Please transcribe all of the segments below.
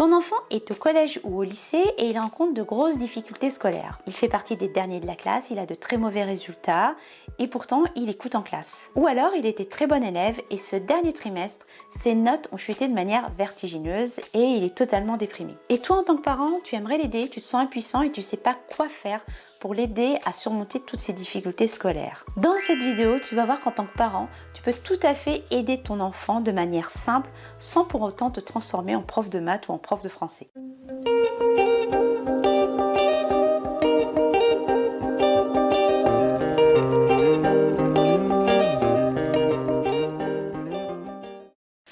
Ton enfant est au collège ou au lycée et il rencontre de grosses difficultés scolaires. Il fait partie des derniers de la classe, il a de très mauvais résultats et pourtant il écoute en classe. Ou alors il était très bon élève et ce dernier trimestre, ses notes ont chuté de manière vertigineuse et il est totalement déprimé. Et toi en tant que parent, tu aimerais l'aider, tu te sens impuissant et tu ne sais pas quoi faire pour l'aider à surmonter toutes ces difficultés scolaires. Dans cette vidéo, tu vas voir qu'en tant que parent, tu peux tout à fait aider ton enfant de manière simple sans pour autant te transformer en prof de maths ou en prof de français.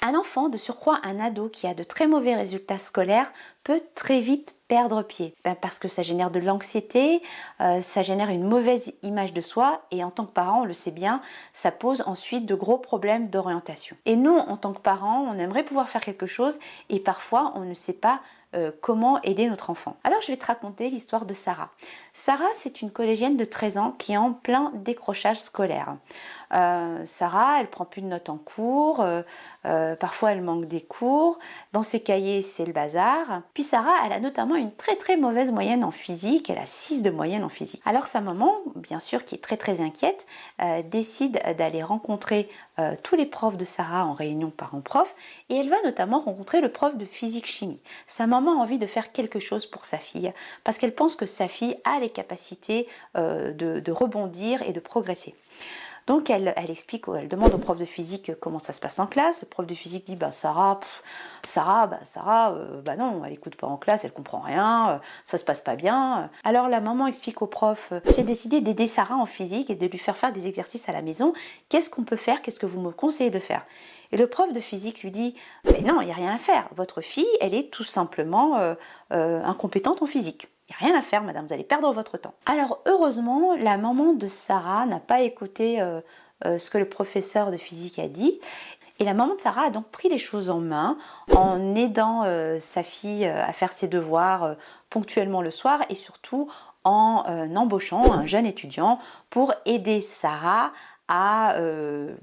Un enfant, de surcroît un ado qui a de très mauvais résultats scolaires, peut très vite perdre pied. Parce que ça génère de l'anxiété, ça génère une mauvaise image de soi et en tant que parent, on le sait bien, ça pose ensuite de gros problèmes d'orientation. Et nous, en tant que parents, on aimerait pouvoir faire quelque chose et parfois on ne sait pas comment aider notre enfant. Alors je vais te raconter l'histoire de Sarah. Sarah, c'est une collégienne de 13 ans qui est en plein décrochage scolaire. Sarah, elle prend plus de notes en cours, parfois elle manque des cours, dans ses cahiers c'est le bazar. Puis Sarah, elle a notamment une très mauvaise moyenne en physique, elle a 6 de moyenne en physique. Alors sa maman, bien sûr qui est très inquiète, décide d'aller rencontrer tous les profs de Sarah en réunion parents-prof et elle va notamment rencontrer le prof de physique-chimie. Sa maman a envie de faire quelque chose pour sa fille parce qu'elle pense que sa fille a les capacités de rebondir et de progresser. Donc elle explique, elle demande au prof de physique comment ça se passe en classe. Le prof de physique dit Sarah, non, elle écoute pas en classe, elle comprend rien, ça se passe pas bien. Alors la maman explique au prof, j'ai décidé d'aider Sarah en physique et de lui faire des exercices à la maison. Qu'est-ce qu'on peut faire? Qu'est-ce que vous me conseillez de faire? Et le prof de physique lui dit, mais non, il n'y a rien à faire. Votre fille, elle est tout simplement incompétente en physique. Il n'y a rien à faire, madame, vous allez perdre votre temps. Alors, heureusement, la maman de Sarah n'a pas écouté ce que le professeur de physique a dit. Et la maman de Sarah a donc pris les choses en main en aidant sa fille à faire ses devoirs ponctuellement le soir et surtout en embauchant un jeune étudiant pour aider Sarah à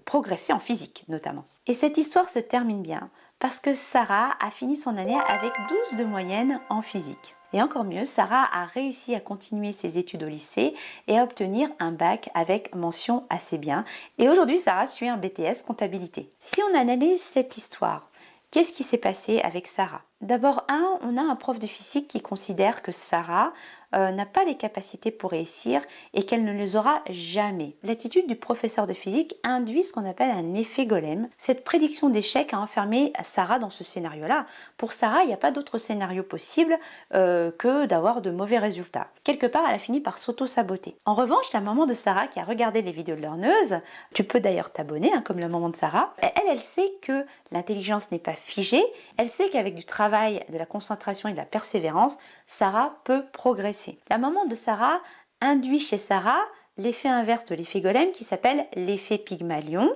progresser en physique, notamment. Et cette histoire se termine bien parce que Sarah a fini son année avec 12 de moyenne en physique. Et encore mieux, Sarah a réussi à continuer ses études au lycée et à obtenir un bac avec mention assez bien. Et aujourd'hui, Sarah suit un BTS comptabilité. Si on analyse cette histoire, qu'est-ce qui s'est passé avec Sarah? D'abord, on a un prof de physique qui considère que Sarah n'a pas les capacités pour réussir et qu'elle ne les aura jamais. L'attitude du professeur de physique induit ce qu'on appelle un effet golem. Cette prédiction d'échec a enfermé Sarah dans ce scénario-là. Pour Sarah, il n'y a pas d'autre scénario possible que d'avoir de mauvais résultats. Quelque part, elle a fini par s'auto-saboter. En revanche, la maman de Sarah qui a regardé les vidéos de Learneuse, tu peux d'ailleurs t'abonner, comme la maman de Sarah, elle sait que l'intelligence n'est pas figée, elle sait qu'avec du travail, de la concentration et de la persévérance, Sarah peut progresser. La maman de Sarah induit chez Sarah l'effet inverse de l'effet golem qui s'appelle l'effet Pygmalion.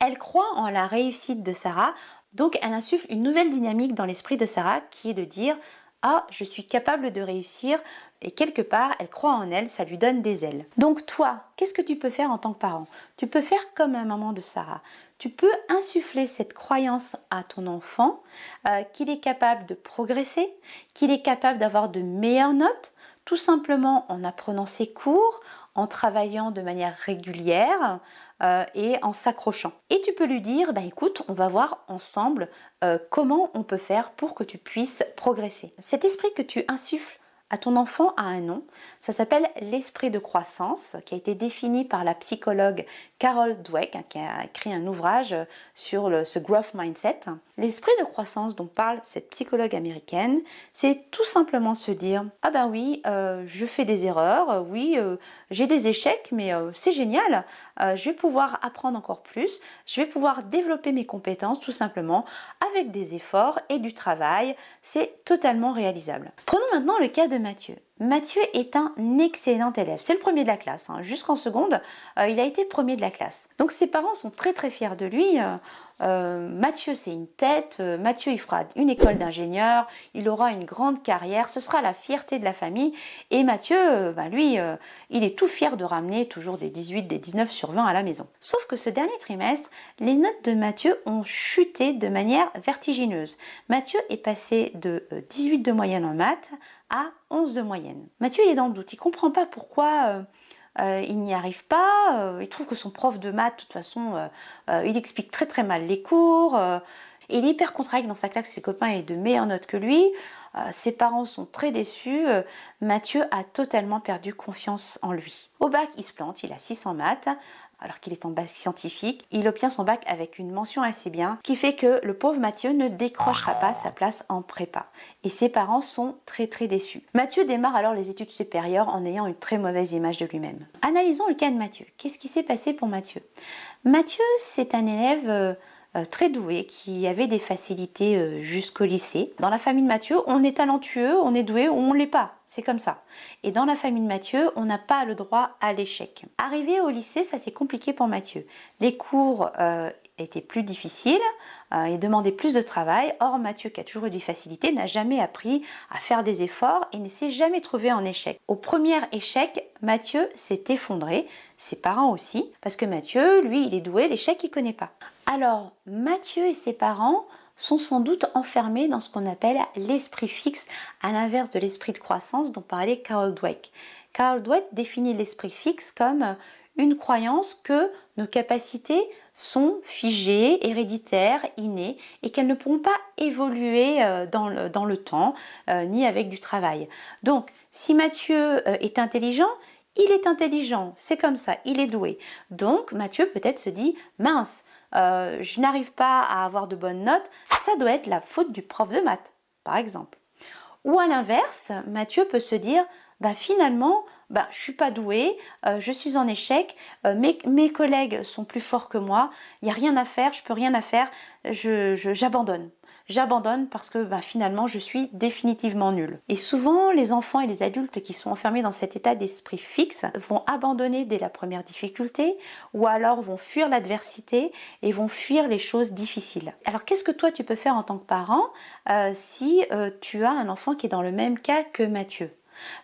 Elle croit en la réussite de Sarah, donc elle insuffle une nouvelle dynamique dans l'esprit de Sarah qui est de dire « Ah, je suis capable de réussir » et quelque part, elle croit en elle, ça lui donne des ailes. Donc toi, qu'est-ce que tu peux faire en tant que parent? Tu peux faire comme la maman de Sarah. Tu peux insuffler cette croyance à ton enfant qu'il est capable de progresser, qu'il est capable d'avoir de meilleures notes, tout simplement en apprenant ses cours, en travaillant de manière régulière et en s'accrochant. Et tu peux lui dire, écoute, on va voir ensemble comment on peut faire pour que tu puisses progresser. Cet esprit que tu insuffles à ton enfant a un nom, ça s'appelle l'esprit de croissance, qui a été défini par la psychologue Carol Dweck, qui a écrit un ouvrage sur ce growth mindset. L'esprit de croissance dont parle cette psychologue américaine, c'est tout simplement se dire « Ah ben oui, je fais des erreurs, oui, j'ai des échecs, mais c'est génial, je vais pouvoir apprendre encore plus, je vais pouvoir développer mes compétences tout simplement avec des efforts et du travail, c'est totalement réalisable. » Prenons maintenant le cas de Mathieu. Mathieu est un excellent élève, c'est le premier de la classe, jusqu'en seconde, il a été premier de la classe. Donc ses parents sont très fiers de lui, Mathieu c'est une tête, Mathieu il fera une école d'ingénieur, il aura une grande carrière, ce sera la fierté de la famille et Mathieu, lui, il est tout fier de ramener toujours des 18, des 19 sur 20 à la maison. Sauf que ce dernier trimestre, les notes de Mathieu ont chuté de manière vertigineuse. Mathieu est passé de 18 de moyenne en maths à 11 de moyenne. Mathieu il est dans le doute, il ne comprend pas pourquoi... il n'y arrive pas, il trouve que son prof de maths, de toute façon, il explique très très mal les cours, il est hyper contrarié dans sa classe, ses copains aient de meilleures notes que lui, ses parents sont très déçus, Mathieu a totalement perdu confiance en lui. Au bac, il se plante, il a 6 en maths, alors qu'il est en bac scientifique, il obtient son bac avec une mention assez bien, ce qui fait que le pauvre Mathieu ne décrochera pas sa place en prépa. Et ses parents sont très très déçus. Mathieu démarre alors les études supérieures en ayant une très mauvaise image de lui-même. Analysons le cas de Mathieu. Qu'est-ce qui s'est passé pour Mathieu? Mathieu, c'est un élève très doué, qui avait des facilités jusqu'au lycée. Dans la famille de Mathieu, on est talentueux, on est doué ou on ne l'est pas. C'est comme ça. Et dans la famille de Mathieu, on n'a pas le droit à l'échec. Arrivé au lycée, ça s'est compliqué pour Mathieu. Les cours étaient plus difficiles, il demandait plus de travail. Or, Mathieu, qui a toujours eu des facilités, n'a jamais appris à faire des efforts et ne s'est jamais trouvé en échec. Au premier échec, Mathieu s'est effondré, ses parents aussi, parce que Mathieu, lui, il est doué, l'échec, il ne connaît pas. Alors, Mathieu et ses parents sont sans doute enfermés dans ce qu'on appelle l'esprit fixe, à l'inverse de l'esprit de croissance dont parlait Carol Dweck. Carol Dweck définit l'esprit fixe comme une croyance que nos capacités sont figées, héréditaires, innées et qu'elles ne pourront pas évoluer dans le temps ni avec du travail. Donc, si Mathieu est intelligent, il est intelligent, c'est comme ça, il est doué. Donc, Mathieu peut-être se dit « mince, je n'arrive pas à avoir de bonnes notes, ça doit être la faute du prof de maths, par exemple. » Ou à l'inverse, Mathieu peut se dire finalement, je ne suis pas doué, je suis en échec, mes collègues sont plus forts que moi, il n'y a rien à faire, je ne peux rien à faire, j'abandonne. J'abandonne parce que finalement je suis définitivement nulle. Et souvent les enfants et les adultes qui sont enfermés dans cet état d'esprit fixe vont abandonner dès la première difficulté ou alors vont fuir l'adversité et vont fuir les choses difficiles. Alors qu'est-ce que toi tu peux faire en tant que parent si tu as un enfant qui est dans le même cas que Mathieu?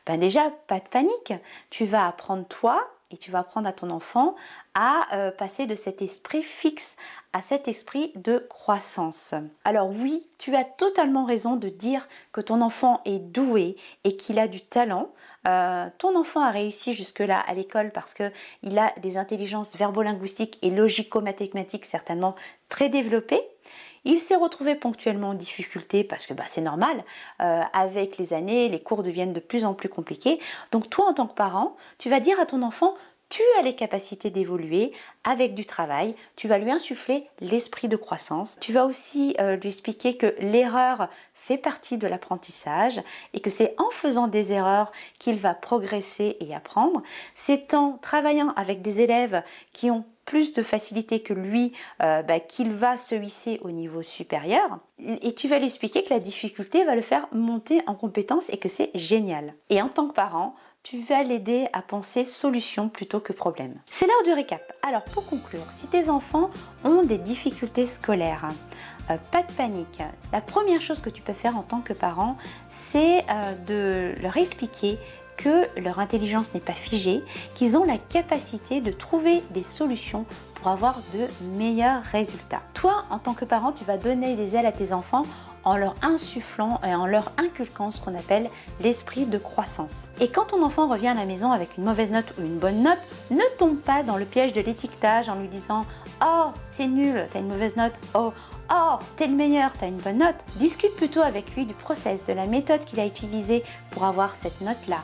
Déjà, pas de panique, tu vas apprendre toi et tu vas apprendre à ton enfant à passer de cet esprit fixe à cet esprit de croissance. Alors oui, tu as totalement raison de dire que ton enfant est doué et qu'il a du talent. Ton enfant a réussi jusque-là à l'école parce qu'il a des intelligences verbo-linguistiques et logico-mathématiques certainement très développées. Il s'est retrouvé ponctuellement en difficulté parce que c'est normal, avec les années, les cours deviennent de plus en plus compliqués. Donc toi, en tant que parent, tu vas dire à ton enfant, tu as les capacités d'évoluer avec du travail, tu vas lui insuffler l'esprit de croissance. Tu vas aussi lui expliquer que l'erreur fait partie de l'apprentissage et que c'est en faisant des erreurs qu'il va progresser et apprendre. C'est en travaillant avec des élèves qui ont plus de facilité que lui, qu'il va se hisser au niveau supérieur. Et tu vas lui expliquer que la difficulté va le faire monter en compétence et que c'est génial. Et en tant que parent, tu vas l'aider à penser solution plutôt que problème. C'est l'heure du récap. Alors pour conclure, si tes enfants ont des difficultés scolaires, pas de panique. La première chose que tu peux faire en tant que parent, c'est de leur expliquer que leur intelligence n'est pas figée, qu'ils ont la capacité de trouver des solutions pour avoir de meilleurs résultats. Toi, en tant que parent, tu vas donner des ailes à tes enfants en leur insufflant et en leur inculquant ce qu'on appelle l'esprit de croissance. Et quand ton enfant revient à la maison avec une mauvaise note ou une bonne note, ne tombe pas dans le piège de l'étiquetage en lui disant « Oh, c'est nul, t'as une mauvaise note, oh, t'es le meilleur, t'as une bonne note ». Discute plutôt avec lui du process, de la méthode qu'il a utilisée pour avoir cette note-là,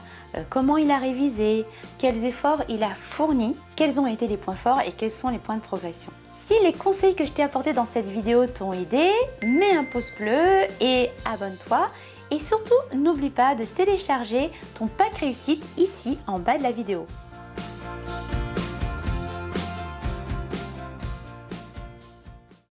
comment il a révisé, quels efforts il a fournis, quels ont été les points forts et quels sont les points de progression. Si les conseils que je t'ai apportés dans cette vidéo t'ont aidé, mets un pouce bleu et abonne-toi. Et surtout, n'oublie pas de télécharger ton pack réussite ici en bas de la vidéo.